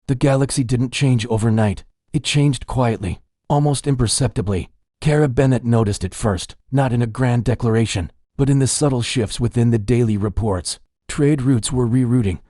The galaxy didn't change overnight. It changed quietly, almost imperceptibly. Kara Bennett noticed it first, not in a grand declaration, but in the subtle shifts within the daily reports. Trade routes were rerouting.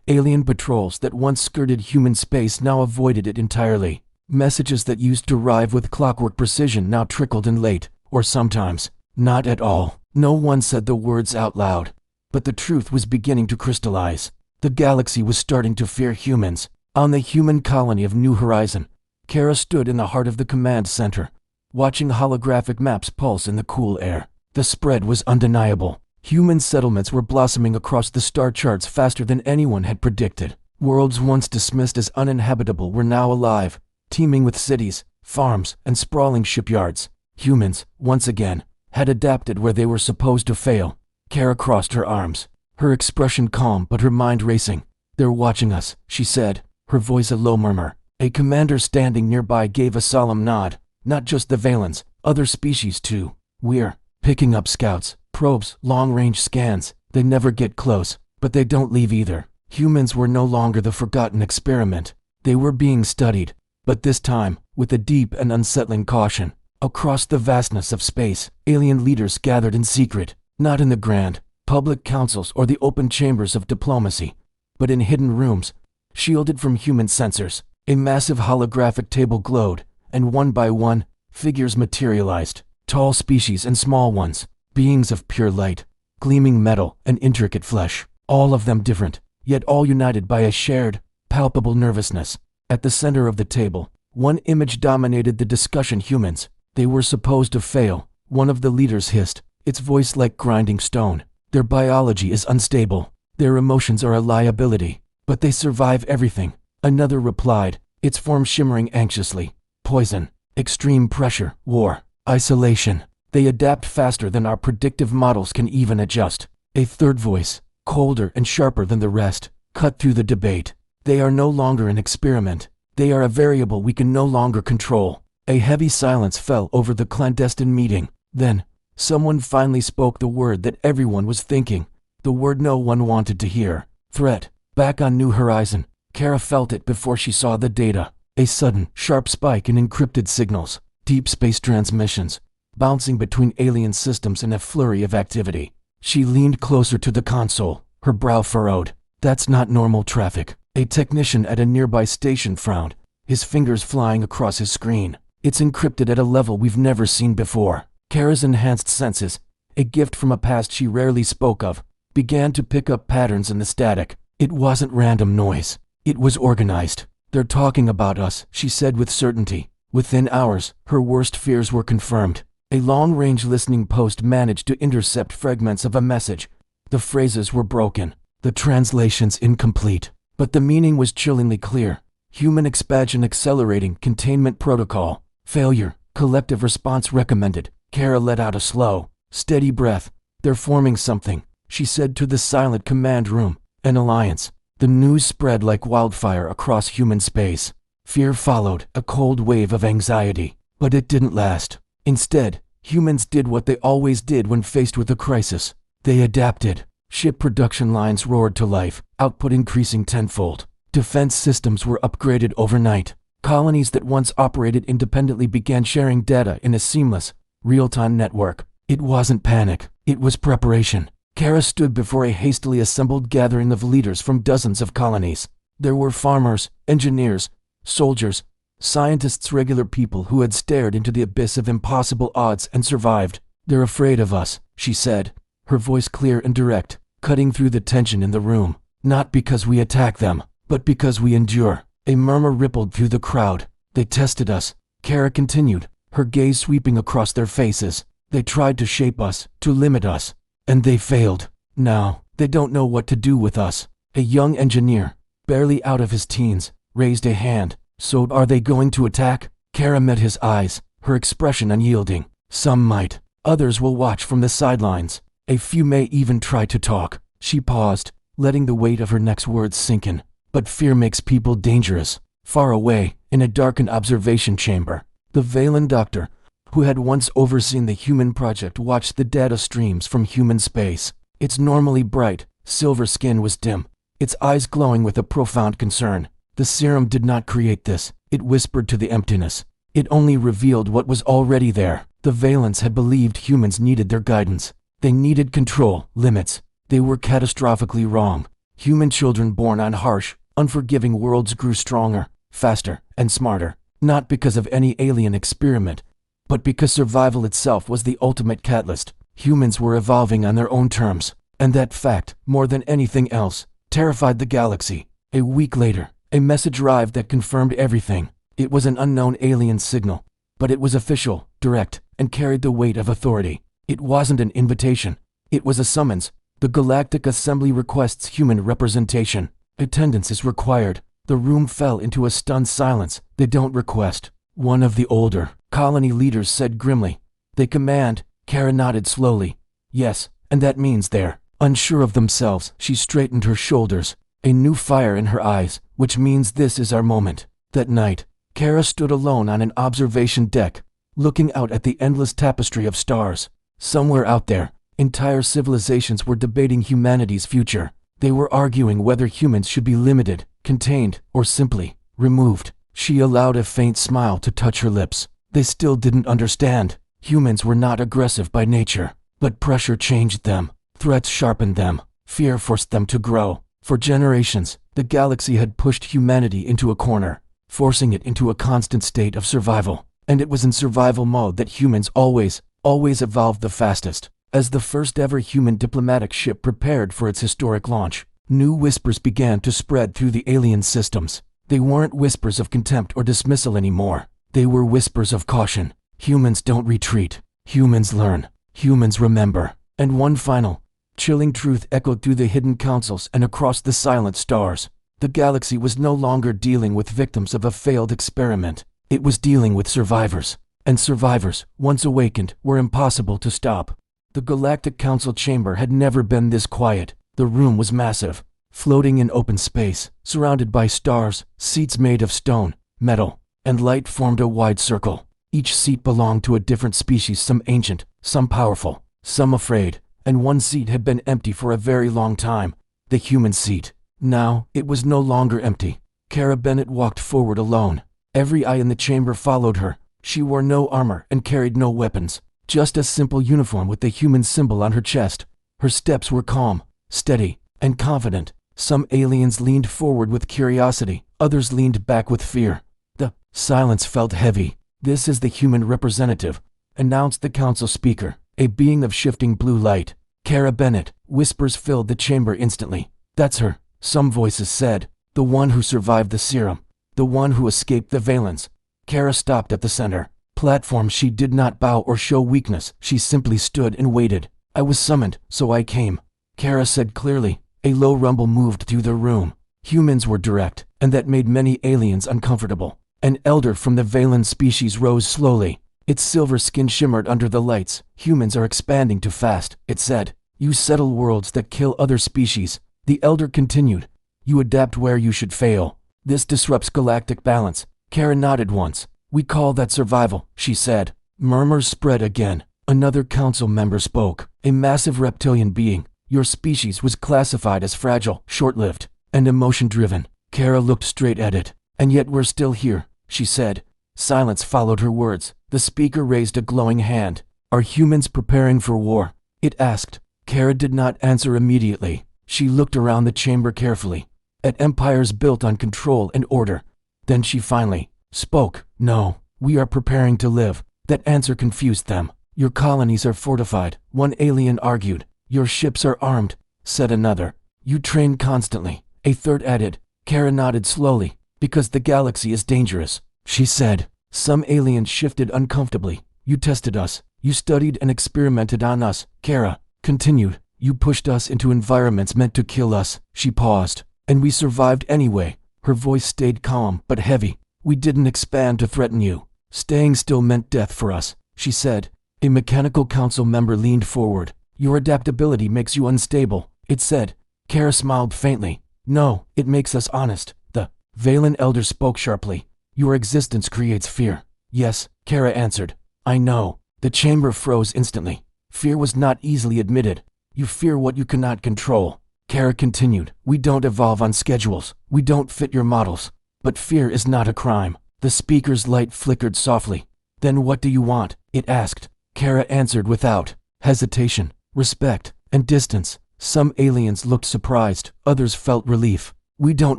Alien patrols that once skirted human space now avoided it entirely. Messages that used to arrive with clockwork precision now trickled in late, or sometimes not at all. No one said the words out loud, but the truth was beginning to crystallize. The galaxy was starting to fear humans. On the human colony of New Horizon, Kara stood in the heart of the command center, watching holographic maps pulse in the cool air. The spread was undeniable. Human settlements were blossoming across the star charts faster than anyone had predicted. Worlds once dismissed as uninhabitable were now alive, teeming with cities, farms, and sprawling shipyards. Humans, once again, had adapted where they were supposed to fail. Kara crossed her arms, her expression calm but her mind racing. "They're watching us," she said, her voice a low murmur. A commander standing nearby gave a solemn nod. "Not just the Valens, other species too. We're picking up scouts, probes, long-range scans. They never get close, but they don't leave either." Humans were no longer the forgotten experiment. They were being studied, but this time, with a deep and unsettling caution. Across the vastness of space, alien leaders gathered in secret, not in the grand, public councils or the open chambers of diplomacy, but in hidden rooms, shielded from human sensors. A massive holographic table glowed, and one by one, figures materialized. Tall species and small ones, beings of pure light, gleaming metal and intricate flesh, all of them different, yet all united by a shared, palpable nervousness. At the center of the table, one image dominated the discussion. Humans, they were supposed to fail, one of the leaders hissed, its voice like grinding stone. Their biology is unstable, their emotions are a liability, but they survive everything. Another replied, its form shimmering anxiously. Poison, extreme pressure, war, isolation. They adapt faster than our predictive models can even adjust. A third voice, colder and sharper than the rest, cut through the debate. They are no longer an experiment. They are a variable we can no longer control. A heavy silence fell over the clandestine meeting. Then, someone finally spoke the word that everyone was thinking, the word no one wanted to hear. Threat. Back on New Horizon, Kara felt it before she saw the data. A sudden, sharp spike in encrypted signals, deep space transmissions, bouncing between alien systems in a flurry of activity. She leaned closer to the console, her brow furrowed. "That's not normal traffic." A technician at a nearby station frowned, his fingers flying across his screen. "It's encrypted at a level we've never seen before." Kara's enhanced senses, a gift from a past she rarely spoke of, began to pick up patterns in the static. It wasn't random noise. It was organized. "They're talking about us," she said with certainty. Within hours, her worst fears were confirmed. A long-range listening post managed to intercept fragments of a message. The phrases were broken, the translations incomplete, but the meaning was chillingly clear. Human expansion accelerating, containment protocol, failure, collective response recommended. Kara let out a slow, steady breath. "They're forming something," she said to the silent command room. "An alliance." The news spread like wildfire across human space. Fear followed, a cold wave of anxiety. But it didn't last. Instead, humans did what they always did when faced with a crisis. They adapted. Ship production lines roared to life, output increasing tenfold. Defense systems were upgraded overnight. Colonies that once operated independently began sharing data in a seamless, real-time network. It wasn't panic, it was preparation. Kara stood before a hastily assembled gathering of leaders from dozens of colonies. There were farmers, engineers, soldiers, scientists, regular people who had stared into the abyss of impossible odds and survived. "They're afraid of us," she said, her voice clear and direct, cutting through the tension in the room. "Not because we attack them, but because we endure." A murmur rippled through the crowd. "They tested us," Kara continued, her gaze sweeping across their faces. "They tried to shape us, to limit us, and they failed. Now, they don't know what to do with us." A young engineer, barely out of his teens, raised a hand. "So are they going to attack?" Kara met his eyes, her expression unyielding. "Some might. Others will watch from the sidelines. A few may even try to talk." She paused, letting the weight of her next words sink in. "But fear makes people dangerous." Far away, in a darkened observation chamber, the Valen doctor, who had once overseen the human project, watched the data streams from human space. Its normally bright, silver skin was dim, its eyes glowing with a profound concern. The serum did not create this. It whispered to the emptiness. It only revealed what was already there. The Valens had believed humans needed their guidance. They needed control, limits. They were catastrophically wrong. Human children born on harsh, unforgiving worlds grew stronger, faster, and smarter, not because of any alien experiment, but because survival itself was the ultimate catalyst. Humans were evolving on their own terms, and that fact, more than anything else, terrified the galaxy. A week later, a message arrived that confirmed everything. It was an unknown alien signal, but it was official, direct, and carried the weight of authority. It wasn't an invitation. It was a summons. The Galactic Assembly requests human representation. Attendance is required. The room fell into a stunned silence. They don't request. One of the older colony leaders said grimly. They command. Kara nodded slowly. Yes, and that means they're unsure of themselves. She straightened her shoulders, a new fire in her eyes, which means this is our moment. That night, Kara stood alone on an observation deck, looking out at the endless tapestry of stars. Somewhere out there, entire civilizations were debating humanity's future. They were arguing whether humans should be limited, contained, or simply removed. She allowed a faint smile to touch her lips. They still didn't understand. Humans were not aggressive by nature, but pressure changed them. Threats sharpened them. Fear forced them to grow. For generations, the galaxy had pushed humanity into a corner, forcing it into a constant state of survival. And it was in survival mode that humans always evolved the fastest. As the first ever human diplomatic ship prepared for its historic launch, new whispers began to spread through the alien systems. They weren't whispers of contempt or dismissal anymore. They were whispers of caution. Humans don't retreat. Humans learn. Humans remember. And one final, chilling truth echoed through the hidden councils and across the silent stars. The galaxy was no longer dealing with victims of a failed experiment. It was dealing with survivors. And survivors, once awakened, were impossible to stop. The Galactic Council chamber had never been this quiet. The room was massive, floating in open space, surrounded by stars. Seats made of stone, metal, and light formed a wide circle. Each seat belonged to a different species, some ancient, some powerful, some afraid, and one seat had been empty for a very long time, the human seat. Now, it was no longer empty. Kara Bennett walked forward alone. Every eye in the chamber followed her. She wore no armor and carried no weapons. Just a simple uniform with the human symbol on her chest. Her steps were calm, steady, and confident. Some aliens leaned forward with curiosity, others leaned back with fear. The silence felt heavy. "This is the human representative," announced the council speaker, a being of shifting blue light. Kara Bennett. Whispers filled the chamber instantly. "That's her," some voices said. "The one who survived the serum. The one who escaped the Valens." Kara stopped at the center platform. She did not bow or show weakness. She simply stood and waited. "I was summoned, so I came," Kara said clearly. A low rumble moved through the room. Humans were direct, and that made many aliens uncomfortable. An elder from the Valen species rose slowly. Its silver skin shimmered under the lights. "Humans are expanding too fast," it said. "You settle worlds that kill other species." The elder continued. "You adapt where you should fail. This disrupts galactic balance." Kara nodded once. "We call that survival," she said. Murmurs spread again. Another council member spoke. "A massive reptilian being. Your species was classified as fragile, short-lived, and emotion-driven." Kara looked straight at it. "And yet we're still here," she said. Silence followed her words. The speaker raised a glowing hand. "Are humans preparing for war?" it asked. Kara did not answer immediately. She looked around the chamber carefully, at empires built on control and order. Then she finally spoke. "No, we are preparing to live." That answer confused them. "Your colonies are fortified," one alien argued. "Your ships are armed," said another. "You train constantly," a third added. Kara nodded slowly. "Because the galaxy is dangerous," she said. Some aliens shifted uncomfortably. "You tested us. You studied and experimented on us," Kara continued. "You pushed us into environments meant to kill us." She paused. "And we survived anyway." Her voice stayed calm but heavy. "We didn't expand to threaten you. Staying still meant death for us," she said. A mechanical council member leaned forward. "Your adaptability makes you unstable," it said. Kara smiled faintly. "No, it makes us honest." The Valen elder spoke sharply. "Your existence creates fear." "Yes," Kara answered. "I know." The chamber froze instantly. Fear was not easily admitted. "You fear what you cannot control." Kara continued. "We don't evolve on schedules. We don't fit your models. But fear is not a crime. The speaker's light flickered softly. Then what do you want? It asked. Kara answered without hesitation, respect, and distance. Some aliens looked surprised, others felt relief. We don't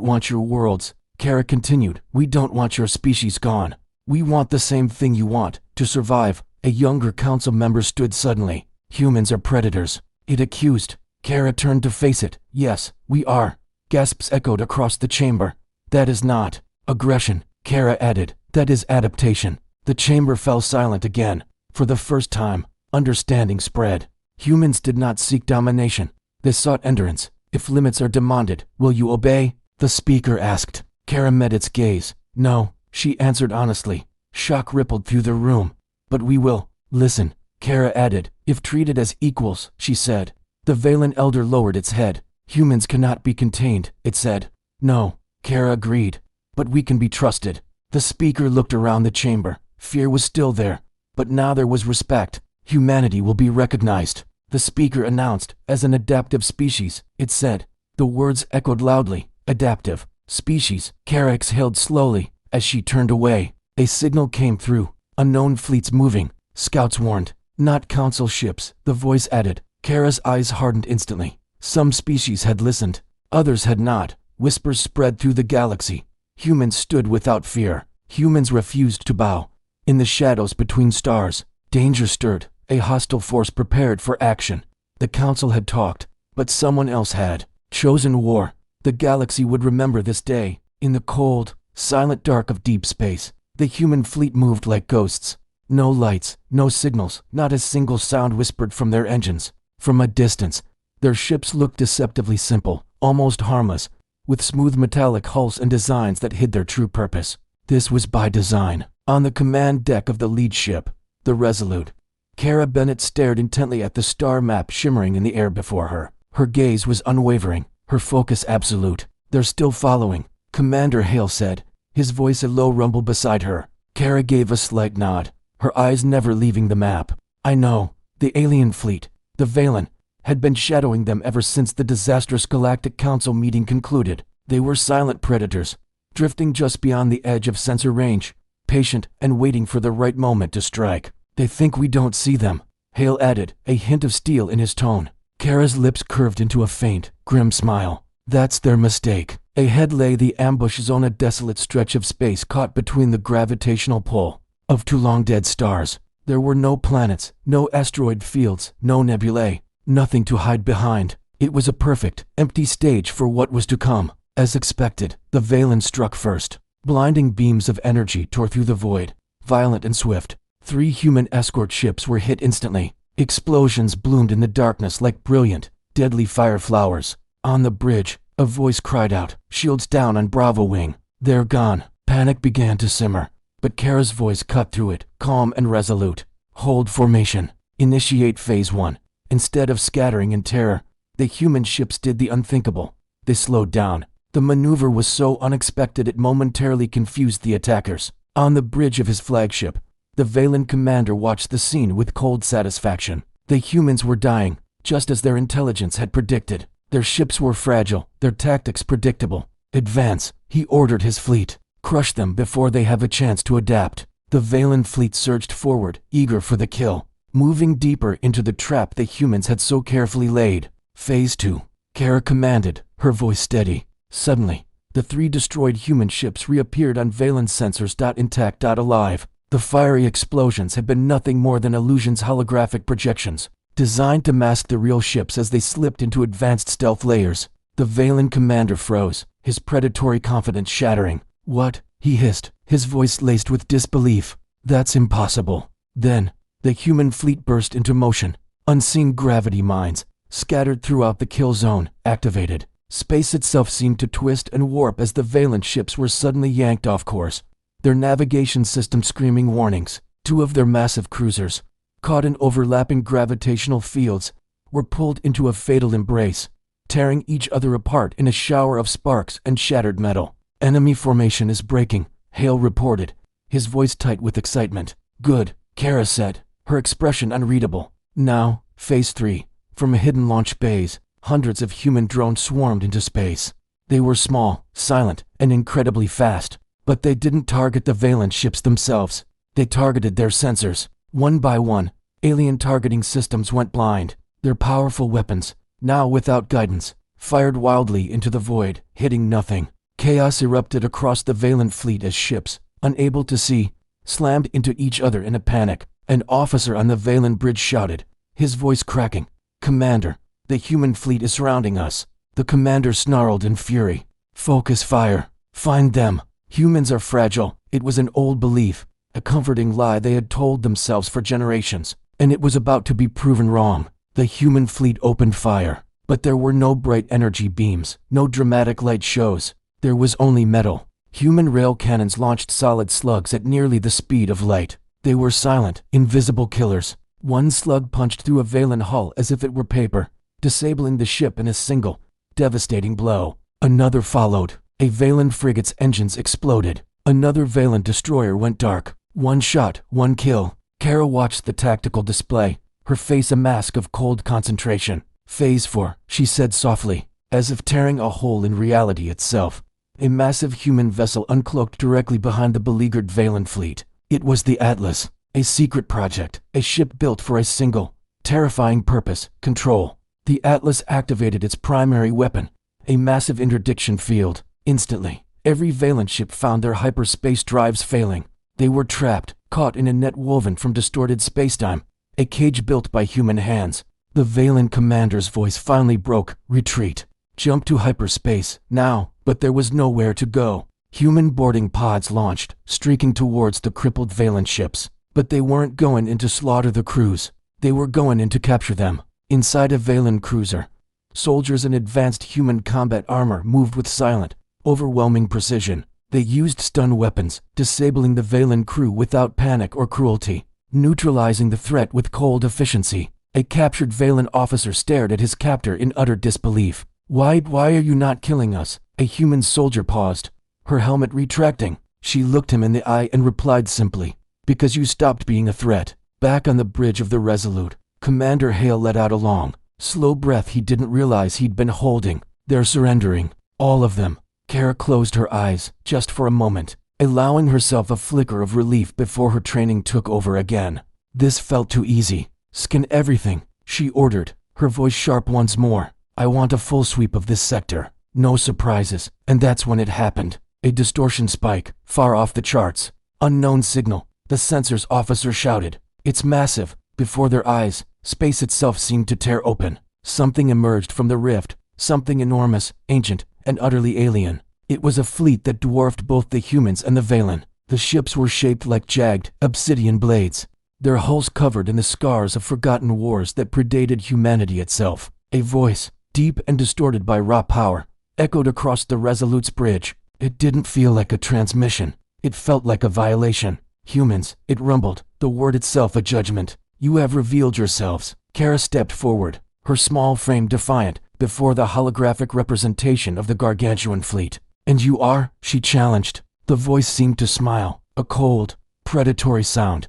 want your worlds, Kara continued. We don't want your species gone. We want the same thing you want, to survive. A younger council member stood suddenly. Humans are predators, it accused. Kara turned to face it. Yes, we are. Gasps echoed across the chamber. That is not aggression, Kara added. That is adaptation. The chamber fell silent again. For the first time, understanding spread. Humans did not seek domination. They sought endurance. If limits are demanded, will you obey? The speaker asked. Kara met its gaze. No, she answered honestly. Shock rippled through the room. But we will. Listen, Kara added. If treated as equals, she said. The Valen elder lowered its head. Humans cannot be contained, it said. No, Kara agreed. But we can be trusted. The speaker looked around the chamber. Fear was still there. But now there was respect. Humanity will be recognized. The speaker announced, as an adaptive species, it said. The words echoed loudly. Adaptive species. Kara exhaled slowly. As she turned away, a signal came through. Unknown fleets moving. Scouts warned. Not council ships, the voice added. Kara's eyes hardened instantly. Some species had listened. Others had not. Whispers spread through the galaxy. Humans stood without fear. Humans refused to bow. In the shadows between stars, danger stirred. A hostile force prepared for action. The council had talked, but someone else had chosen war. The galaxy would remember this day. In the cold, silent dark of deep space, the human fleet moved like ghosts. No lights, no signals, not a single sound whispered from their engines. From a distance, their ships looked deceptively simple, almost harmless, with smooth metallic hulls and designs that hid their true purpose. This was by design. On the command deck of the lead ship, the Resolute, Kara Bennett stared intently at the star map shimmering in the air before her. Her gaze was unwavering, her focus absolute. They're still following, Commander Hale said, his voice a low rumble beside her. Kara gave a slight nod, her eyes never leaving the map. I know, the alien fleet, the Valen, had been shadowing them ever since the disastrous Galactic Council meeting concluded. They were silent predators, drifting just beyond the edge of sensor range, patient and waiting for the right moment to strike. They think we don't see them, Hale added, a hint of steel in his tone. Kara's lips curved into a faint, grim smile. That's their mistake. Ahead lay the ambush zone, a desolate stretch of space caught between the gravitational pull of two long-dead stars. There were no planets, no asteroid fields, no nebulae, nothing to hide behind. It was a perfect, empty stage for what was to come. As expected, the Valen struck first. Blinding beams of energy tore through the void, violent and swift. 3 human escort ships were hit instantly. Explosions bloomed in the darkness like brilliant, deadly fire flowers. On the bridge, a voice cried out, "Shields down on Bravo Wing. They're gone." Panic began to simmer, but Kara's voice cut through it, calm and resolute. "Hold formation. Initiate Phase 1. Instead of scattering in terror, the human ships did the unthinkable. They slowed down. The maneuver was so unexpected it momentarily confused the attackers. On the bridge of his flagship, the Valen commander watched the scene with cold satisfaction. The humans were dying, just as their intelligence had predicted. Their ships were fragile, their tactics predictable. Advance, he ordered his fleet. Crush them before they have a chance to adapt. The Valen fleet surged forward, eager for the kill, moving deeper into the trap the humans had so carefully laid. Phase 2. Kara commanded, her voice steady. Suddenly, the 3 destroyed human ships reappeared on Valen sensors, intact, alive. The fiery explosions had been nothing more than illusions, holographic projections, designed to mask the real ships as they slipped into advanced stealth layers. The Valen commander froze, his predatory confidence shattering. "What?" he hissed, his voice laced with disbelief. "That's impossible." Then, the human fleet burst into motion. Unseen gravity mines, scattered throughout the kill zone, activated. Space itself seemed to twist and warp as the Valen ships were suddenly yanked off course, their navigation system screaming warnings. 2 of their massive cruisers, caught in overlapping gravitational fields, were pulled into a fatal embrace, tearing each other apart in a shower of sparks and shattered metal. "Enemy formation is breaking," Hale reported, his voice tight with excitement. "Good," Kara said, her expression unreadable. Now, Phase 3. From hidden launch bays, hundreds of human drones swarmed into space. They were small, silent, and incredibly fast. But they didn't target the Valen ships themselves. They targeted their sensors. One by one, alien targeting systems went blind. Their powerful weapons, now without guidance, fired wildly into the void, hitting nothing. Chaos erupted across the Valen fleet as ships, unable to see, slammed into each other in a panic. An officer on the Valen bridge shouted, his voice cracking, "Commander, the human fleet is surrounding us." The commander snarled in fury. "Focus fire. Find them. Humans are fragile." It was an old belief, a comforting lie they had told themselves for generations, and it was about to be proven wrong. The human fleet opened fire, but there were no bright energy beams, no dramatic light shows. There was only metal. Human rail cannons launched solid slugs at nearly the speed of light. They were silent, invisible killers. One slug punched through a Valen hull as if it were paper, disabling the ship in a single, devastating blow. Another followed. A Valen frigate's engines exploded. Another Valen destroyer went dark. One shot, one kill. Kara watched the tactical display, her face a mask of cold concentration. "Phase 4, she said softly, as if tearing a hole in reality itself. A massive human vessel uncloaked directly behind the beleaguered Valen fleet. It was the Atlas, a secret project, a ship built for a single, terrifying purpose: control. The Atlas activated its primary weapon, a massive interdiction field. Instantly, every Valen ship found their hyperspace drives failing. They were trapped, caught in a net woven from distorted spacetime, a cage built by human hands. The Valen commander's voice finally broke. "Retreat. Jump to hyperspace, now." But there was nowhere to go. Human boarding pods launched, streaking towards the crippled Valen ships. But they weren't going in to slaughter the crews. They were going in to capture them. Inside a Valen cruiser, soldiers in advanced human combat armor moved with silent, overwhelming precision. They used stun weapons, disabling the Valen crew without panic or cruelty, neutralizing the threat with cold efficiency. A captured Valen officer stared at his captor in utter disbelief. Why are you not killing us?" A human soldier paused, her helmet retracting. She looked him in the eye and replied simply, "Because you stopped being a threat." Back on the bridge of the Resolute, Commander Hale let out a long, slow breath he didn't realize he'd been holding. "They're surrendering. All of them." Kara closed her eyes, just for a moment, allowing herself a flicker of relief before her training took over again. This felt too easy. "Scan everything," she ordered, her voice sharp once more. "I want a full sweep of this sector. No surprises." And that's when it happened. A distortion spike, far off the charts. "Unknown signal," the sensors officer shouted. "It's massive." Before their eyes, space itself seemed to tear open. Something emerged from the rift, something enormous, ancient, and utterly alien. It was a fleet that dwarfed both the humans and the Valen. The ships were shaped like jagged, obsidian blades, their hulls covered in the scars of forgotten wars that predated humanity itself. A voice, deep and distorted by raw power, echoed across the Resolute's bridge. It didn't feel like a transmission. It felt like a violation. "Humans," it rumbled, the word itself a judgment. "You have revealed yourselves." Kara stepped forward, her small frame defiant, before the holographic representation of the gargantuan fleet. "And you are?" she challenged. The voice seemed to smile, a cold, predatory sound.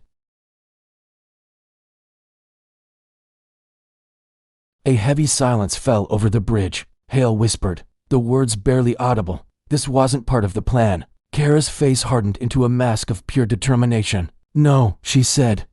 A heavy silence fell over the bridge. Hale whispered, the words barely audible. This wasn't part of the plan. Kara's face hardened into a mask of pure determination. "No," she said.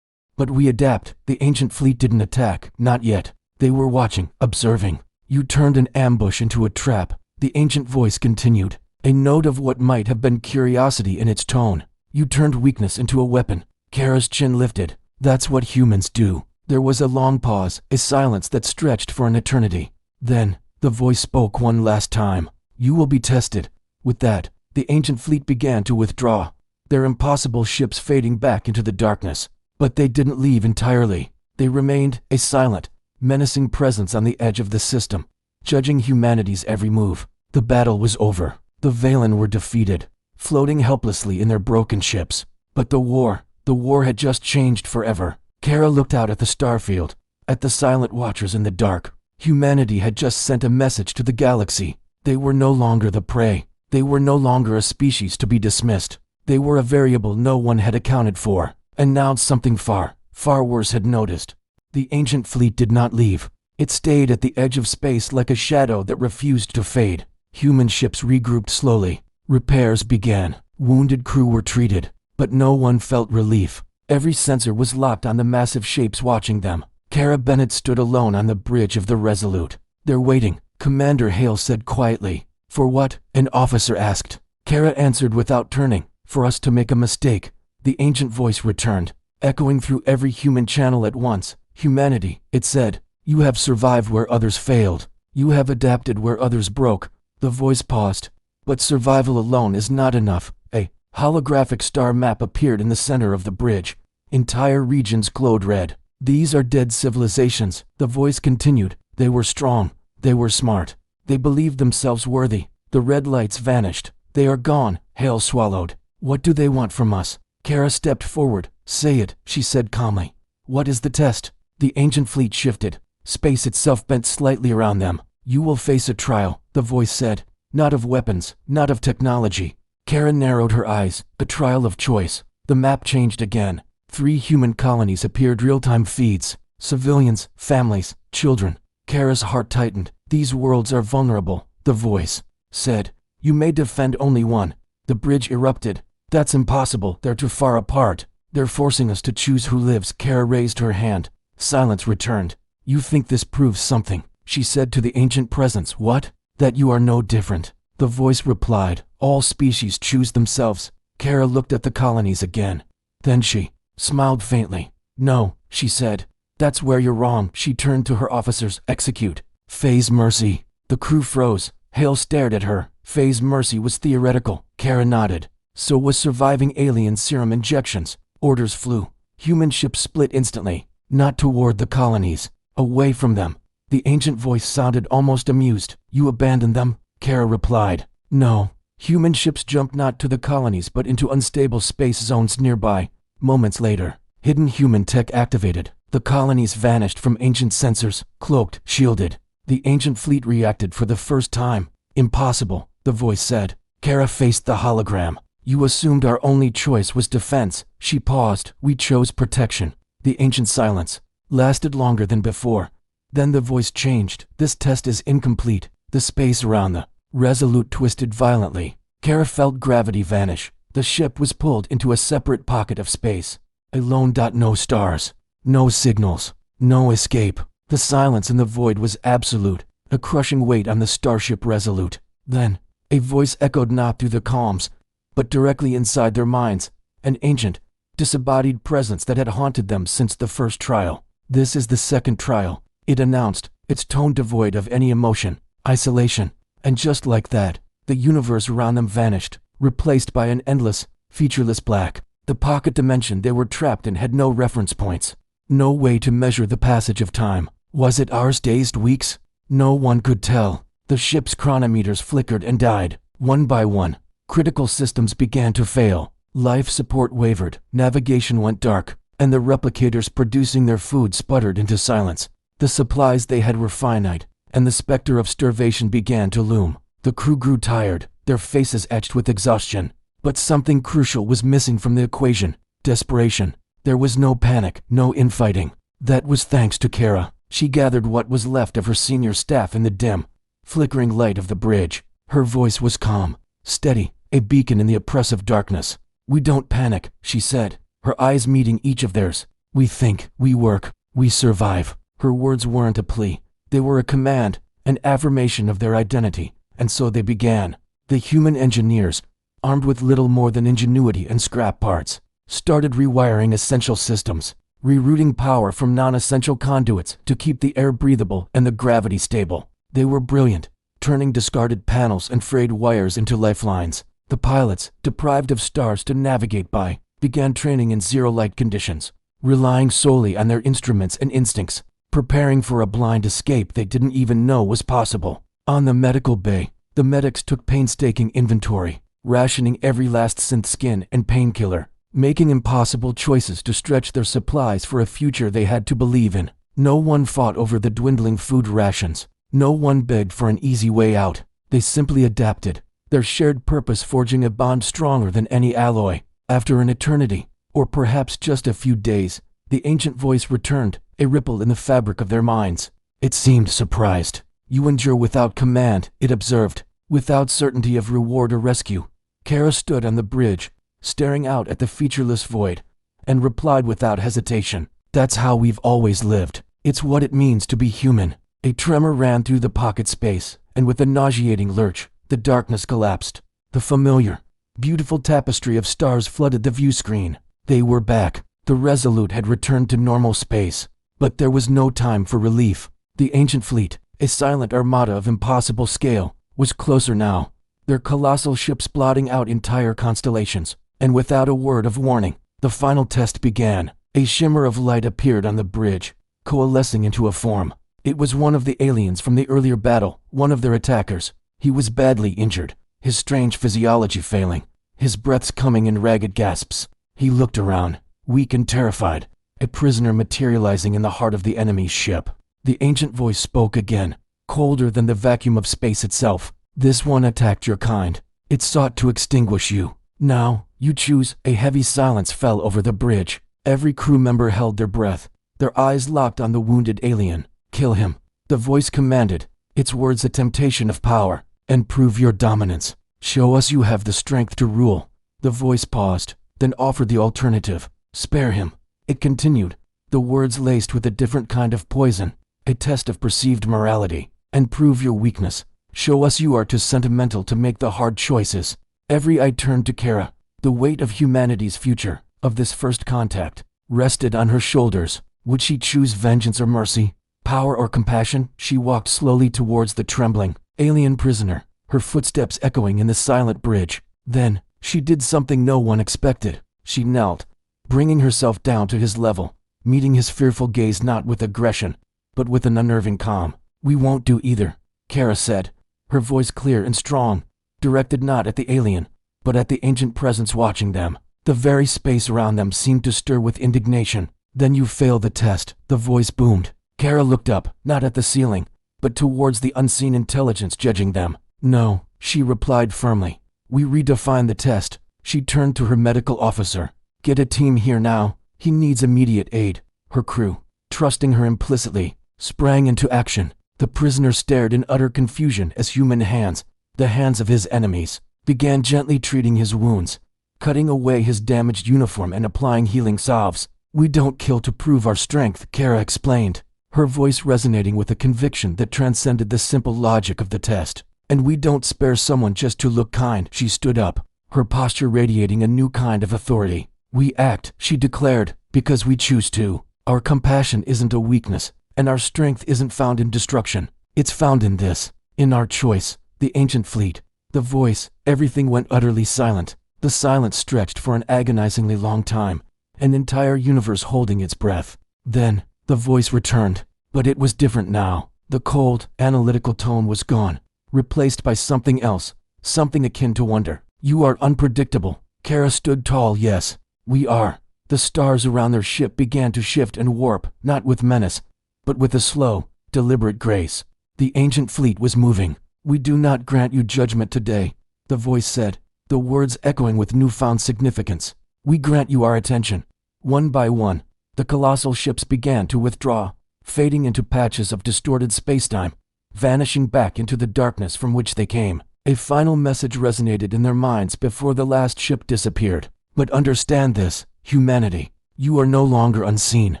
"But we adapt." The ancient fleet didn't attack, not yet. They were watching, observing. "You turned an ambush into a trap," the ancient voice continued, a note of what might have been curiosity in its tone. "You turned weakness into a weapon." Kara's chin lifted. "That's what humans do." There was a long pause, a silence that stretched for an eternity. Then, the voice spoke one last time. "You will be tested." With that, the ancient fleet began to withdraw, their impossible ships fading back into the darkness. But they didn't leave entirely. They remained, a silent, menacing presence on the edge of the system, judging humanity's every move. The battle was over. The Valen were defeated, floating helplessly in their broken ships. But the war had just changed forever. Kara looked out at the starfield, at the silent watchers in the dark. Humanity had just sent a message to the galaxy. They were no longer the prey. They were no longer a species to be dismissed. They were a variable no one had accounted for. And now something far, far worse had noticed. The ancient fleet did not leave. It stayed at the edge of space like a shadow that refused to fade. Human ships regrouped slowly, Repairs began. Wounded crew were treated, but no one felt relief. Every sensor was locked on the massive shapes watching them. Kara Bennett stood alone on the bridge of the Resolute. "They're waiting," Commander Hale said quietly. "For what?" an officer asked. Kara answered without turning. "For us to make a mistake." The ancient voice returned, echoing through every human channel at once. "Humanity," it said. "You have survived where others failed. You have adapted where others broke." The voice paused. "But survival alone is not enough." A holographic star map appeared in the center of the bridge. Entire regions glowed red. "These are dead civilizations," the voice continued. "They were strong. They were smart. They believed themselves worthy." The red lights vanished. "They are gone," Hale swallowed. "What do they want from us?" Kara stepped forward. "Say it," she said calmly. "What is the test?" The ancient fleet shifted. Space itself bent slightly around them. "You will face a trial," the voice said. "Not of weapons, not of technology." Kara narrowed her eyes. "A trial of choice." The map changed again. 3 human colonies appeared, real-time feeds. Civilians, families, children. Kara's heart tightened. "These worlds are vulnerable," the voice said. "You may defend only one." The bridge erupted. "That's impossible. They're too far apart. They're forcing us to choose who lives." Kara raised her hand. Silence returned. "You think this proves something," she said to the ancient presence. "What?" "That you are no different." The voice replied. "All species choose themselves." Kara looked at the colonies again. Then she smiled faintly. "No," she said. "That's where you're wrong." She turned to her officers. "Execute. Phase mercy." The crew froze. Hale stared at her. Phase mercy was theoretical. Kara nodded. So was surviving alien serum injections. Orders flew. Human ships split instantly. Not toward the colonies. Away from them. The ancient voice sounded almost amused. "You abandoned them?" Kara replied. "No." Human ships jumped not to the colonies but into unstable space zones nearby. Moments later, hidden human tech activated. The colonies vanished from ancient sensors, cloaked, shielded. The ancient fleet reacted for the first time. "Impossible," the voice said. Kara faced the hologram. "You assumed our only choice was defense." She paused. "We chose protection." The ancient silence lasted longer than before. Then the voice changed. "This test is incomplete." The space around the Resolute twisted violently. Kara felt gravity vanish. The ship was pulled into a separate pocket of space. A lone dot, no stars, no signals, no escape. The silence in the void was absolute, a crushing weight on the starship Resolute. Then, a voice echoed not through the calms, but directly inside their minds, an ancient, disembodied presence that had haunted them since the first trial. "This is the second trial," it announced, its tone devoid of any emotion, isolation. And just like that, the universe around them vanished, replaced by an endless, featureless black. The pocket dimension they were trapped in had no reference points, no way to measure the passage of time. Was it hours, days, weeks? No one could tell. The ship's chronometers flickered and died, one by one. Critical systems began to fail. Life support wavered, navigation went dark, and the replicators producing their food sputtered into silence. The supplies they had were finite, and the specter of starvation began to loom. The crew grew tired, their faces etched with exhaustion. But something crucial was missing from the equation: desperation. There was no panic, no infighting. That was thanks to Kara. She gathered what was left of her senior staff in the dim, flickering light of the bridge. Her voice was calm, steady, a beacon in the oppressive darkness. "We don't panic," she said, her eyes meeting each of theirs. "We think, we work, we survive." Her words weren't a plea. They were a command, an affirmation of their identity. And so they began. The human engineers, armed with little more than ingenuity and scrap parts, started rewiring essential systems, rerouting power from non-essential conduits to keep the air breathable and the gravity stable. They were brilliant, turning discarded panels and frayed wires into lifelines. The pilots, deprived of stars to navigate by, began training in zero-light conditions, relying solely on their instruments and instincts, preparing for a blind escape they didn't even know was possible. On the medical bay, the medics took painstaking inventory, rationing every last synth skin and painkiller, making impossible choices to stretch their supplies for a future they had to believe in. No one fought over the dwindling food rations. No one begged for an easy way out. They simply adapted, their shared purpose forging a bond stronger than any alloy. After an eternity, or perhaps just a few days, the ancient voice returned, a ripple in the fabric of their minds. It seemed surprised. "You endure without command," it observed, "without certainty of reward or rescue. Kara stood on the bridge, staring out at the featureless void, and replied without hesitation, "That's how we've always lived. It's what it means to be human." A tremor ran through the pocket space, and with a nauseating lurch, the darkness collapsed. The familiar, beautiful tapestry of stars flooded the view screen. They were back. The Resolute had returned to normal space. But there was no time for relief. The ancient fleet, a silent armada of impossible scale, was closer now, their colossal ships blotting out entire constellations. And without a word of warning, the final test began. A shimmer of light appeared on the bridge, coalescing into a form. It was one of the aliens from the earlier battle, one of their attackers. He was badly injured, his strange physiology failing, his breaths coming in ragged gasps. He looked around, weak and terrified, a prisoner materializing in the heart of the enemy's ship. The ancient voice spoke again, colder than the vacuum of space itself. "This one attacked your kind. It sought to extinguish you. Now, you choose." A heavy silence fell over the bridge. Every crew member held their breath, their eyes locked on the wounded alien. "Kill him," the voice commanded, its words a temptation of power. "And prove your dominance. Show us you have the strength to rule." The voice paused, then offered the alternative. "Spare him." It continued, the words laced with a different kind of poison. "A test of perceived morality. And prove your weakness. Show us you are too sentimental to make the hard choices." Every eye turned to Kara. The weight of humanity's future, of this first contact, rested on her shoulders. Would she choose vengeance or mercy? Power or compassion? She walked slowly towards the trembling alien prisoner, her footsteps echoing in the silent bridge. Then, she did something no one expected. She knelt, bringing herself down to his level, meeting his fearful gaze not with aggression, but with an unnerving calm. "We won't do either," Kara said, her voice clear and strong, directed not at the alien, but at the ancient presence watching them. The very space around them seemed to stir with indignation. "Then you fail the test," the voice boomed. Kara looked up, not at the ceiling, but towards the unseen intelligence judging them. "No," she replied firmly. "We redefine the test." She turned to her medical officer. "Get a team here now. He needs immediate aid." Her crew, trusting her implicitly, sprang into action. The prisoner stared in utter confusion as human hands, the hands of his enemies, began gently treating his wounds, cutting away his damaged uniform and applying healing salves. "We don't kill to prove our strength," Kara explained, her voice resonating with a conviction that transcended the simple logic of the test. "And we don't spare someone just to look kind." She stood up, her posture radiating a new kind of authority. "We act," she declared, "because we choose to. Our compassion isn't a weakness, and our strength isn't found in destruction. It's found in this, in our choice." The ancient fleet, the voice, everything went utterly silent. The silence stretched for an agonizingly long time, an entire universe holding its breath. Then, the voice returned, but it was different now. The cold, analytical tone was gone, replaced by something else, something akin to wonder. "You are unpredictable." Kara stood tall. "Yes, we are." The stars around their ship began to shift and warp, not with menace, but with a slow, deliberate grace. The ancient fleet was moving. "We do not grant you judgment today," the voice said, the words echoing with newfound significance. "We grant you our attention." One by one, the colossal ships began to withdraw, fading into patches of distorted spacetime, vanishing back into the darkness from which they came. A final message resonated in their minds before the last ship disappeared. "But understand this, humanity. You are no longer unseen."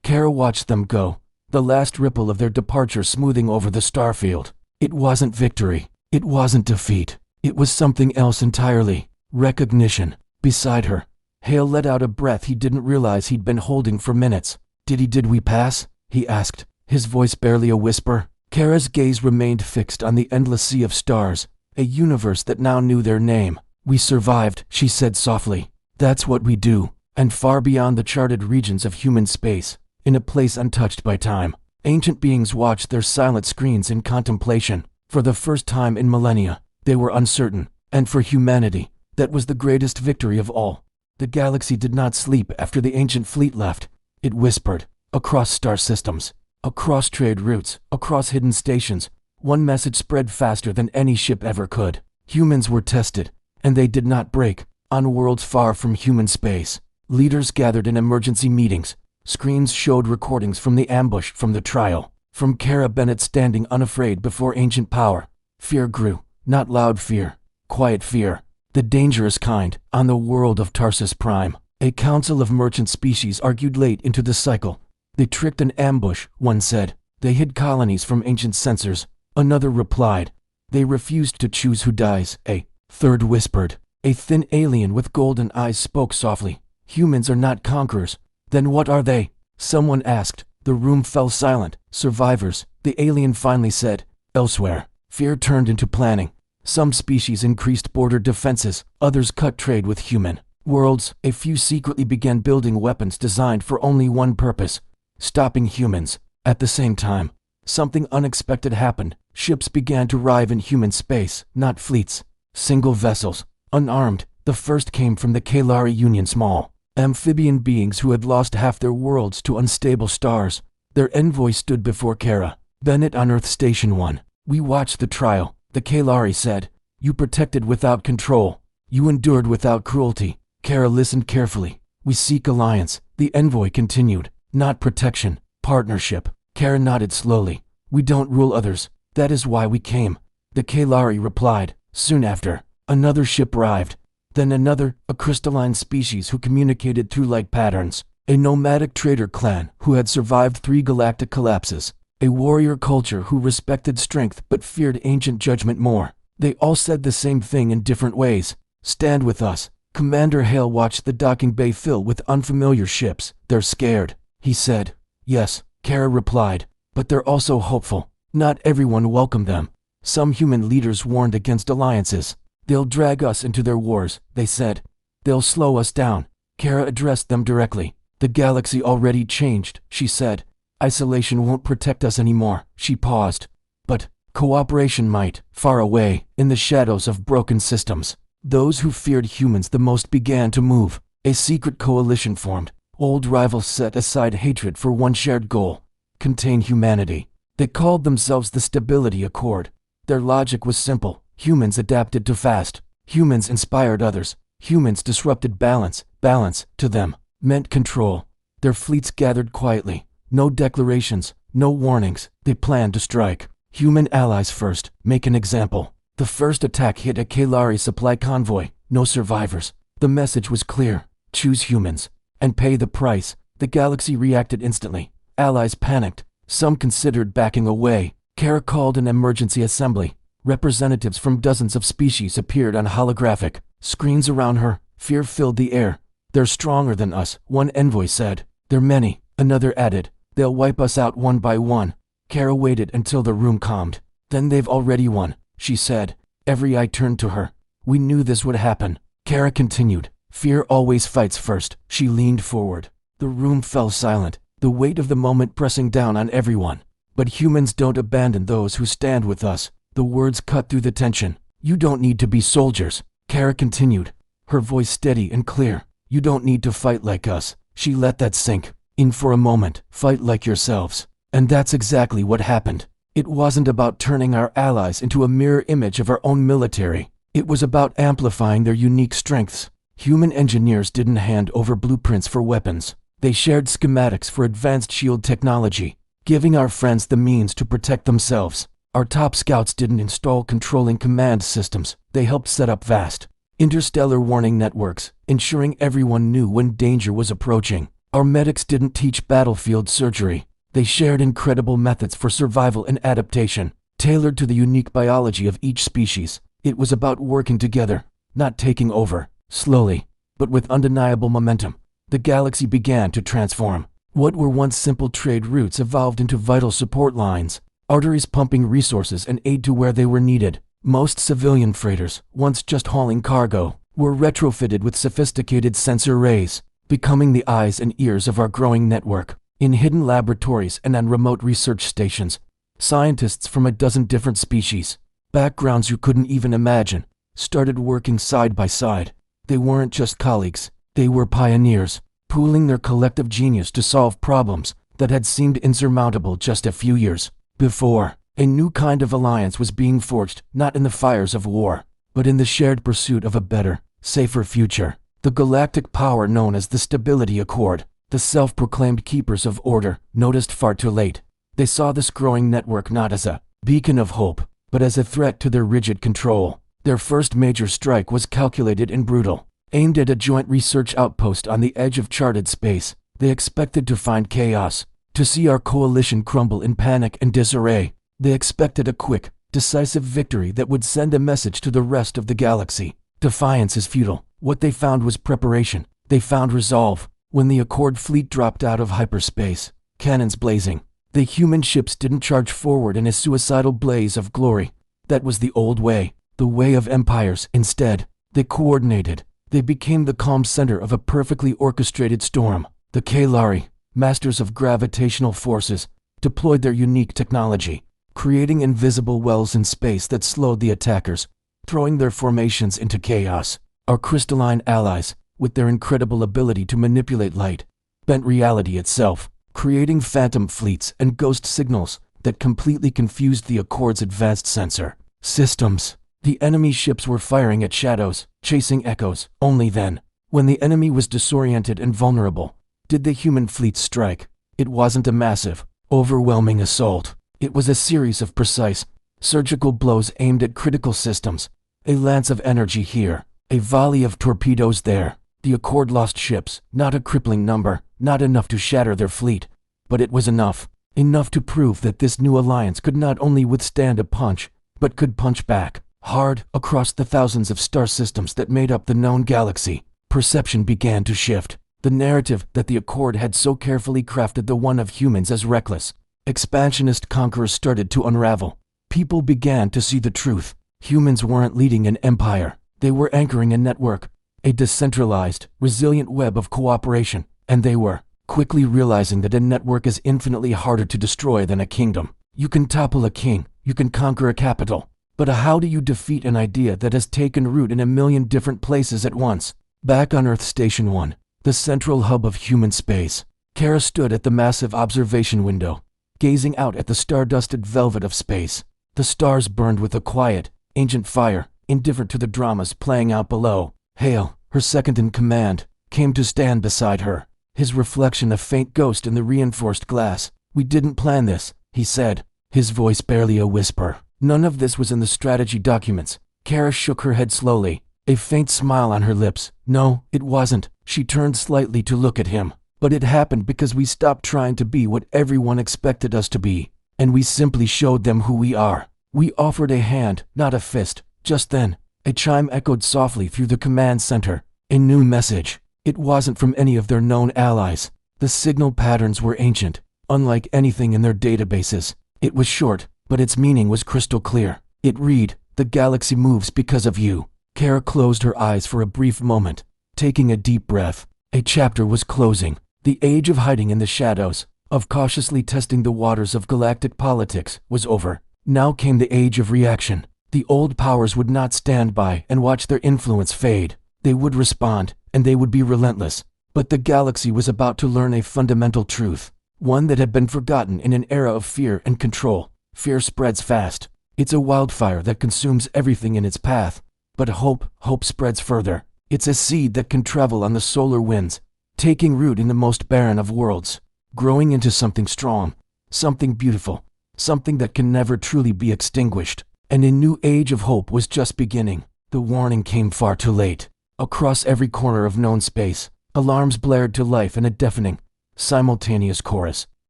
Kara watched them go, the last ripple of their departure smoothing over the starfield. It wasn't victory. It wasn't defeat. It was something else entirely. Recognition. Beside her, Hale let out a breath he didn't realize he'd been holding for minutes. Did we pass?" he asked, his voice barely a whisper. Kara's gaze remained fixed on the endless sea of stars, a universe that now knew their name. "We survived," she said softly. "That's what we do." And far beyond the charted regions of human space, in a place untouched by time, ancient beings watched their silent screens in contemplation. For the first time in millennia, they were uncertain, and for humanity, that was the greatest victory of all. The galaxy did not sleep after the ancient fleet left. It whispered, across star systems, across trade routes, across hidden stations. One message spread faster than any ship ever could. Humans were tested, and they did not break. On worlds far from human space, leaders gathered in emergency meetings. Screens showed recordings from the ambush, from the trial, from Kara Bennett standing unafraid before ancient power. Fear grew, not loud fear, quiet fear. The dangerous kind, on the world of Tarsus Prime. A council of merchant species argued late into the cycle. They tricked an ambush, one said. They hid colonies from ancient censors. Another replied. They refused to choose who dies. A third whispered. A thin alien with golden eyes spoke softly. Humans are not conquerors. Then what are they? Someone asked. The room fell silent. Survivors, the alien finally said. Elsewhere. Fear turned into planning. Some species increased border defenses, others cut trade with human worlds. A few secretly began building weapons designed for only one purpose: stopping humans. At the same time, something unexpected happened. Ships began to arrive in human space, not fleets. Single vessels, unarmed. The first came from the Kalari Union, small amphibian beings who had lost half their worlds to unstable stars. Their envoy stood before Kara. Bennett on Earth Station 1. We watched the trial, the Kalari said. You protected without control. You endured without cruelty. Kara listened carefully. We seek alliance, the envoy continued. Not protection, partnership. Kara nodded slowly. We don't rule others. That is why we came. The Kalari replied. Soon after, another ship arrived. Then another, a crystalline species who communicated through light patterns. A nomadic trader clan who had survived 3 galactic collapses. A warrior culture who respected strength but feared ancient judgment more. They all said the same thing in different ways. Stand with us. Commander Hale watched the docking bay fill with unfamiliar ships. They're scared, he said. Yes, Kara replied. But they're also hopeful. Not everyone welcomed them. Some human leaders warned against alliances. They'll drag us into their wars, they said. They'll slow us down. Kara addressed them directly. The galaxy already changed, she said. Isolation won't protect us anymore. She paused. But cooperation might, far away, in the shadows of broken systems. Those who feared humans the most began to move. A secret coalition formed. Old rivals set aside hatred for one shared goal: contain humanity. They called themselves the Stability Accord. Their logic was simple. Humans adapted too fast. Humans inspired others. Humans disrupted balance. Balance, to them, meant control. Their fleets gathered quietly. No declarations, no warnings. They planned to strike. Human allies first. Make an example. The first attack hit a Kalari supply convoy. No survivors. The message was clear. Choose humans. And pay the price. The galaxy reacted instantly. Allies panicked. Some considered backing away. Kara called an emergency assembly. Representatives from dozens of species appeared on holographic screens around her. Fear filled the air. They're stronger than us, one envoy said. They're many, another added. They'll wipe us out one by one. Kara waited until the room calmed. Then they've already won, she said. Every eye turned to her. We knew this would happen. Kara continued. Fear always fights first. She leaned forward. The room fell silent, the weight of the moment pressing down on everyone. But humans don't abandon those who stand with us. The words cut through the tension. You don't need to be soldiers, Kara continued, her voice steady and clear. You don't need to fight like us. She let that sink in for a moment. Fight like yourselves. And that's exactly what happened. It wasn't about turning our allies into a mirror image of our own military. It was about amplifying their unique strengths. Human engineers didn't hand over blueprints for weapons. They shared schematics for advanced shield technology, giving our friends the means to protect themselves. Our top scouts didn't install controlling command systems. They helped set up vast interstellar warning networks, ensuring everyone knew when danger was approaching. Our medics didn't teach battlefield surgery. They shared incredible methods for survival and adaptation, tailored to the unique biology of each species. It was about working together, not taking over. Slowly, but with undeniable momentum, the galaxy began to transform. What were once simple trade routes evolved into vital support lines, arteries pumping resources and aid to where they were needed. Most civilian freighters, once just hauling cargo, were retrofitted with sophisticated sensor arrays, becoming the eyes and ears of our growing network. In hidden laboratories and on remote research stations, scientists from a dozen different species, backgrounds you couldn't even imagine, started working side by side. They weren't just colleagues, they were pioneers, pooling their collective genius to solve problems that had seemed insurmountable just a few years before. A new kind of alliance was being forged, not in the fires of war, but in the shared pursuit of a better, safer future. The galactic power known as the Stability Accord, the self-proclaimed keepers of order, noticed far too late. They saw this growing network not as a beacon of hope, but as a threat to their rigid control. Their first major strike was calculated and brutal. Aimed at a joint research outpost on the edge of charted space, they expected to find chaos, to see our coalition crumble in panic and disarray. They expected a quick, decisive victory that would send a message to the rest of the galaxy. Defiance is futile. What they found was preparation. They found resolve. When the Accord fleet dropped out of hyperspace, cannons blazing, the human ships didn't charge forward in a suicidal blaze of glory. That was the old way, the way of empires. Instead, they coordinated. They became the calm center of a perfectly orchestrated storm. The Kalari, masters of gravitational forces, deployed their unique technology, creating invisible wells in space that slowed the attackers, throwing their formations into chaos. Our crystalline allies, with their incredible ability to manipulate light, bent reality itself, creating phantom fleets and ghost signals that completely confused the Accord's advanced sensor systems. The enemy ships were firing at shadows, chasing echoes. Only then, when the enemy was disoriented and vulnerable, did the human fleet strike. It wasn't a massive, overwhelming assault. It was a series of precise, surgical blows aimed at critical systems. A lance of energy here, a volley of torpedoes there. The Accord lost ships, not a crippling number, not enough to shatter their fleet, but it was enough. Enough to prove that this new alliance could not only withstand a punch, but could punch back hard across the thousands of star systems that made up the known galaxy. Perception began to shift. The narrative that the Accord had so carefully crafted, the one of humans as reckless, expansionist conquerors, started to unravel. People began to see the truth. Humans weren't leading an empire. They were anchoring a network, a decentralized, resilient web of cooperation, and they were quickly realizing that a network is infinitely harder to destroy than a kingdom. You can topple a king, you can conquer a capital, but how do you defeat an idea that has taken root in a million different places at once? Back on Earth Station 1, the central hub of human space, Kara stood at the massive observation window, gazing out at the star-dusted velvet of space. The stars burned with a quiet, ancient fire, indifferent to the dramas playing out below. Hale, her second-in-command, came to stand beside her, his reflection a faint ghost in the reinforced glass. "We didn't plan this," he said, his voice barely a whisper. None of this was in the strategy documents. Kara shook her head slowly, a faint smile on her lips. "No, it wasn't." She turned slightly to look at him. "But it happened because we stopped trying to be what everyone expected us to be, and we simply showed them who we are. We offered a hand, not a fist." Just then, a chime echoed softly through the command center. A new message. It wasn't from any of their known allies. The signal patterns were ancient, unlike anything in their databases. It was short, but its meaning was crystal clear. It read, "The galaxy moves because of you." Kara closed her eyes for a brief moment, taking a deep breath. A chapter was closing. The age of hiding in the shadows, of cautiously testing the waters of galactic politics, was over. Now came the age of reaction. The old powers would not stand by and watch their influence fade. They would respond, and they would be relentless. But the galaxy was about to learn a fundamental truth, one that had been forgotten in an era of fear and control. Fear spreads fast. It's a wildfire that consumes everything in its path. But hope spreads further. It's a seed that can travel on the solar winds, taking root in the most barren of worlds, growing into something strong, something beautiful, something that can never truly be extinguished. And a new age of hope was just beginning. The warning came far too late. Across every corner of known space, alarms blared to life in a deafening, simultaneous chorus.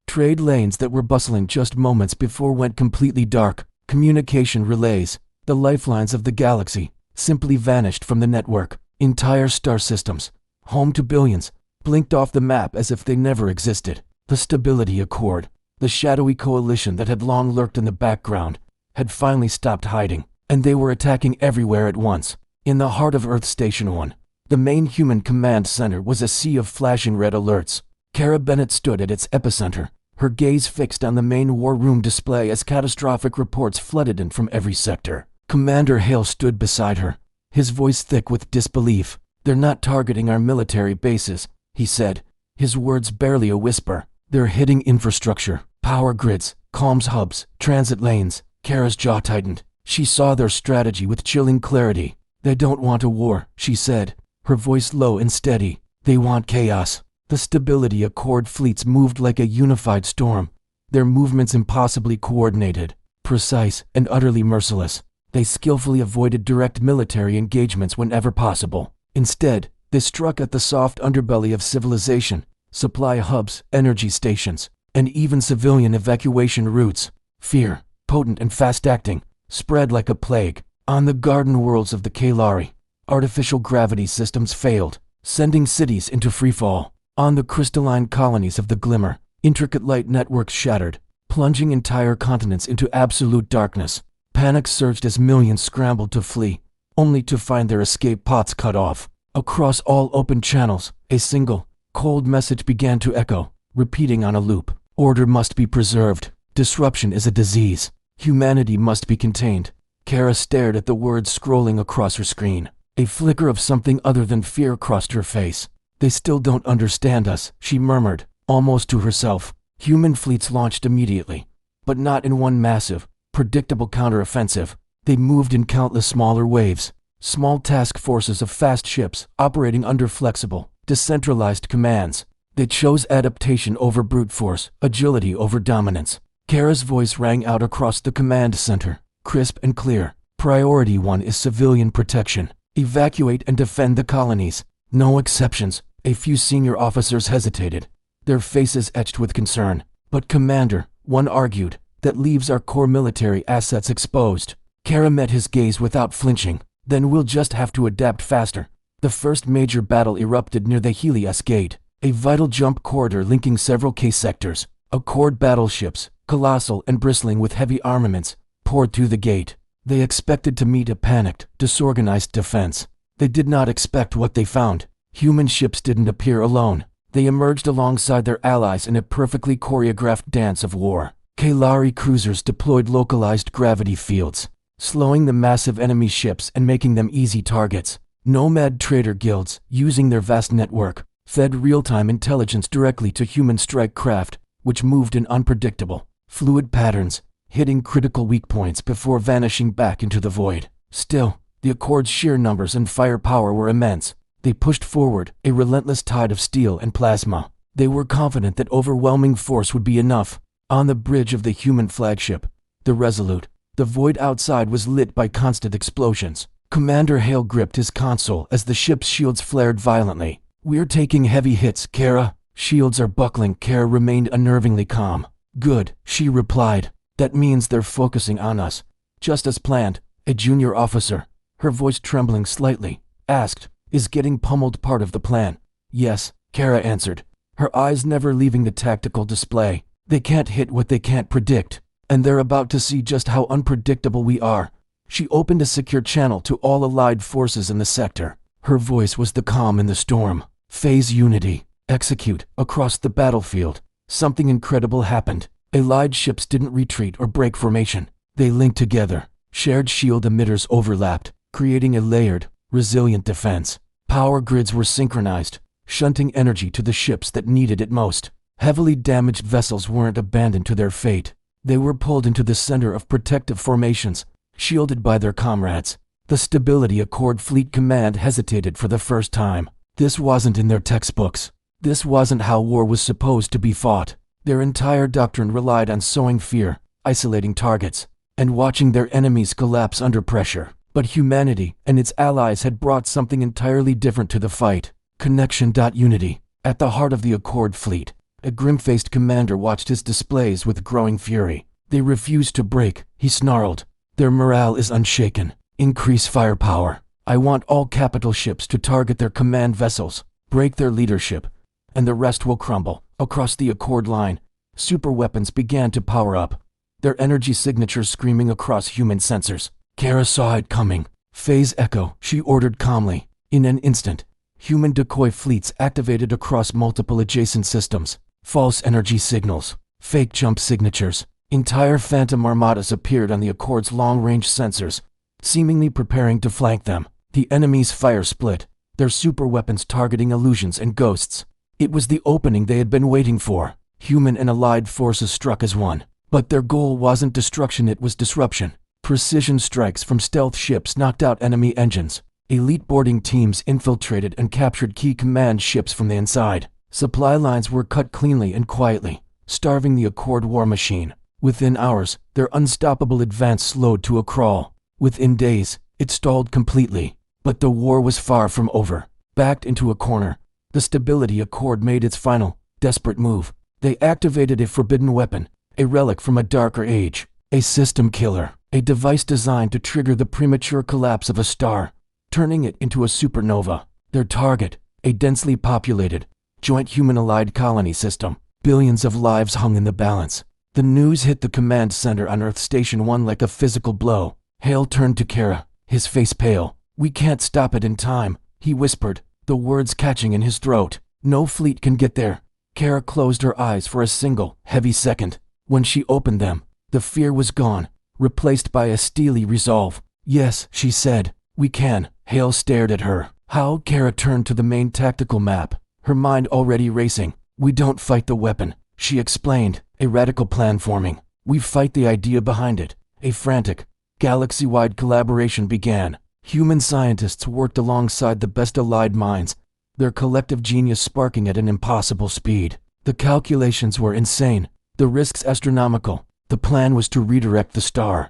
Trade lanes that were bustling just moments before went completely dark. Communication relays, the lifelines of the galaxy, simply vanished from the network. Entire star systems, home to billions, blinked off the map as if they never existed. The Stability Accord, the shadowy coalition that had long lurked in the background, had finally stopped hiding, and they were attacking everywhere at once. In the heart of Earth Station 1, the main human command center was a sea of flashing red alerts. Kara Bennett stood at its epicenter, her gaze fixed on the main war room display as catastrophic reports flooded in from every sector. Commander Hale stood beside her, his voice thick with disbelief. "They're not targeting our military bases," he said, his words barely a whisper. "They're hitting infrastructure, power grids, comms hubs, transit lanes." Kara's jaw tightened. She saw their strategy with chilling clarity. "They don't want a war," she said, her voice low and steady. "They want chaos." The Stability Accord fleets moved like a unified storm, their movements impossibly coordinated, precise, and utterly merciless. They skillfully avoided direct military engagements whenever possible. Instead, they struck at the soft underbelly of civilization, supply hubs, energy stations, and even civilian evacuation routes. Fear, potent and fast-acting, spread like a plague. On the garden worlds of the Kalari, artificial gravity systems failed, sending cities into freefall. On the crystalline colonies of the Glimmer, intricate light networks shattered, plunging entire continents into absolute darkness. Panic surged as millions scrambled to flee, only to find their escape pods cut off. Across all open channels, a single, cold message began to echo, repeating on a loop. Order must be preserved. Disruption is a disease. Humanity must be contained. Kara stared at the words scrolling across her screen. A flicker of something other than fear crossed her face. They still don't understand us, she murmured, almost to herself. Human fleets launched immediately, but not in one massive, predictable counteroffensive. They moved in countless smaller waves, small task forces of fast ships operating under flexible, decentralized commands. They chose adaptation over brute force, agility over dominance. Kara's voice rang out across the command center, crisp and clear. Priority 1 is civilian protection. Evacuate and defend the colonies. No exceptions. A few senior officers hesitated, their faces etched with concern. But Commander, one argued, that leaves our core military assets exposed. Kara met his gaze without flinching. Then we'll just have to adapt faster. The first major battle erupted near the Helios Gate, a vital jump corridor linking several K-sectors. Accord battleships, colossal and bristling with heavy armaments, poured through the gate. They expected to meet a panicked, disorganized defense. They did not expect what they found. Human ships didn't appear alone. They emerged alongside their allies in a perfectly choreographed dance of war. Kalari cruisers deployed localized gravity fields, slowing the massive enemy ships and making them easy targets. Nomad trader guilds, using their vast network, fed real-time intelligence directly to human strike craft, which moved in unpredictable, fluid patterns, hitting critical weak points before vanishing back into the void. Still, the Accord's sheer numbers and firepower were immense. They pushed forward, a relentless tide of steel and plasma. They were confident that overwhelming force would be enough. On the bridge of the human flagship, the Resolute, the void outside was lit by constant explosions. Commander Hale gripped his console as the ship's shields flared violently. "We're taking heavy hits, Kara." "Shields are buckling." Kara remained unnervingly calm. "Good," she replied. "That means they're focusing on us." Just as planned, a junior officer, her voice trembling slightly, asked, "Is getting pummeled part of the plan?" "Yes," Kara answered, her eyes never leaving the tactical display. "They can't hit what they can't predict, and they're about to see just how unpredictable we are." She opened a secure channel to all allied forces in the sector. Her voice was the calm in the storm. "Phase unity. Execute." Across the battlefield, something incredible happened. Allied ships didn't retreat or break formation. They linked together. Shared shield emitters overlapped, creating a layered, resilient defense. Power grids were synchronized, shunting energy to the ships that needed it most. Heavily damaged vessels weren't abandoned to their fate. They were pulled into the center of protective formations, shielded by their comrades. The Stability Accord Fleet Command hesitated for the first time. This wasn't in their textbooks. This wasn't how war was supposed to be fought. Their entire doctrine relied on sowing fear, isolating targets, and watching their enemies collapse under pressure. But humanity and its allies had brought something entirely different to the fight. Connection. Unity. At the heart of the Accord fleet, a grim-faced commander watched his displays with growing fury. "They refuse to break," he snarled. "Their morale is unshaken. Increase firepower. I want all capital ships to target their command vessels, break their leadership, and the rest will crumble." Across the Accord line, super weapons began to power up, their energy signatures screaming across human sensors. Kara saw it coming. "Phase echo," she ordered calmly. In an instant, human decoy fleets activated across multiple adjacent systems. False energy signals, fake jump signatures. Entire phantom armadas appeared on the Accord's long-range sensors, seemingly preparing to flank them. The enemy's fire split, their super weapons targeting illusions and ghosts. It was the opening they had been waiting for. Human and allied forces struck as one. But their goal wasn't destruction, it was disruption. Precision strikes from stealth ships knocked out enemy engines. Elite boarding teams infiltrated and captured key command ships from the inside. Supply lines were cut cleanly and quietly, starving the Accord war machine. Within hours, their unstoppable advance slowed to a crawl. Within days, it stalled completely. But the war was far from over. Backed into a corner, the Stability Accord made its final, desperate move. They activated a forbidden weapon, a relic from a darker age, a system killer, a device designed to trigger the premature collapse of a star, turning it into a supernova. Their target, a densely populated, joint human-allied colony system. Billions of lives hung in the balance. The news hit the command center on Earth Station 1 like a physical blow. Hale turned to Kara, his face pale. "We can't stop it in time," he whispered, the words catching in his throat. "No fleet can get there." Kara closed her eyes for a single, heavy second. When she opened them, the fear was gone, replaced by a steely resolve. "Yes," she said, "we can." Hale stared at her. How? Kara turned to the main tactical map, her mind already racing. "We don't fight the weapon," she explained, a radical plan forming. "We fight the idea behind it." A frantic, galaxy-wide collaboration began. Human scientists worked alongside the best allied minds, their collective genius sparking at an impossible speed. The calculations were insane, the risks astronomical. The plan was to redirect the star's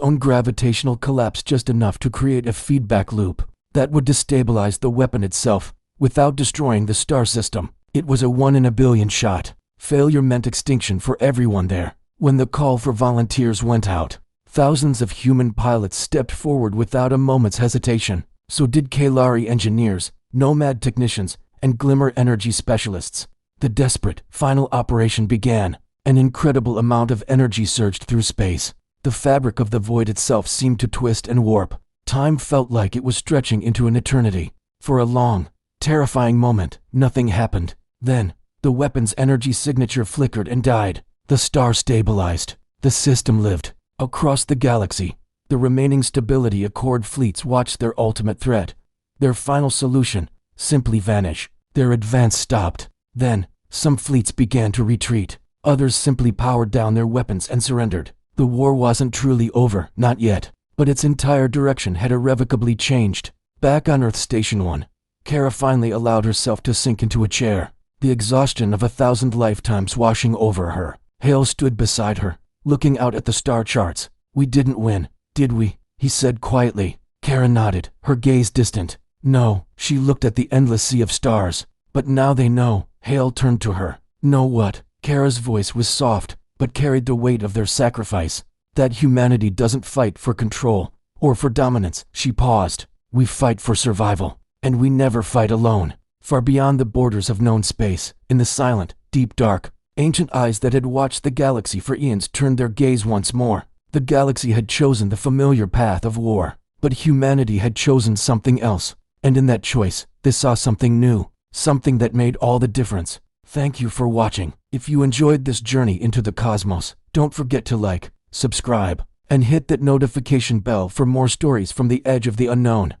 own gravitational collapse just enough to create a feedback loop that would destabilize the weapon itself, without destroying the star system. It was a 1 in a billion shot. Failure meant extinction for everyone there. When the call for volunteers went out, thousands of human pilots stepped forward without a moment's hesitation. So did Kalari engineers, nomad technicians, and glimmer energy specialists. The desperate, final operation began. An incredible amount of energy surged through space. The fabric of the void itself seemed to twist and warp. Time felt like it was stretching into an eternity. For a long, terrifying moment, nothing happened. Then, the weapon's energy signature flickered and died. The star stabilized. The system lived. Across the galaxy, the remaining Stability Accord fleets watched their ultimate threat, their final solution, simply vanish. Their advance stopped. Then, some fleets began to retreat. Others simply powered down their weapons and surrendered. The war wasn't truly over, not yet, but its entire direction had irrevocably changed. Back on Earth Station 1, Kara finally allowed herself to sink into a chair, the exhaustion of 1,000 lifetimes washing over her. Hale stood beside her, looking out at the star charts. "We didn't win, did we?" he said quietly. Kara nodded, her gaze distant. "No." She looked at the endless sea of stars. "But now they know." Hale turned to her. "Know what?" Kara's voice was soft, but carried the weight of their sacrifice. "That humanity doesn't fight for control, or for dominance." She paused. "We fight for survival. And we never fight alone." Far beyond the borders of known space, in the silent, deep dark, ancient eyes that had watched the galaxy for eons turned their gaze once more. The galaxy had chosen the familiar path of war, but humanity had chosen something else. And in that choice, they saw something new, something that made all the difference. Thank you for watching. If you enjoyed this journey into the cosmos, don't forget to like, subscribe, and hit that notification bell for more stories from the edge of the unknown.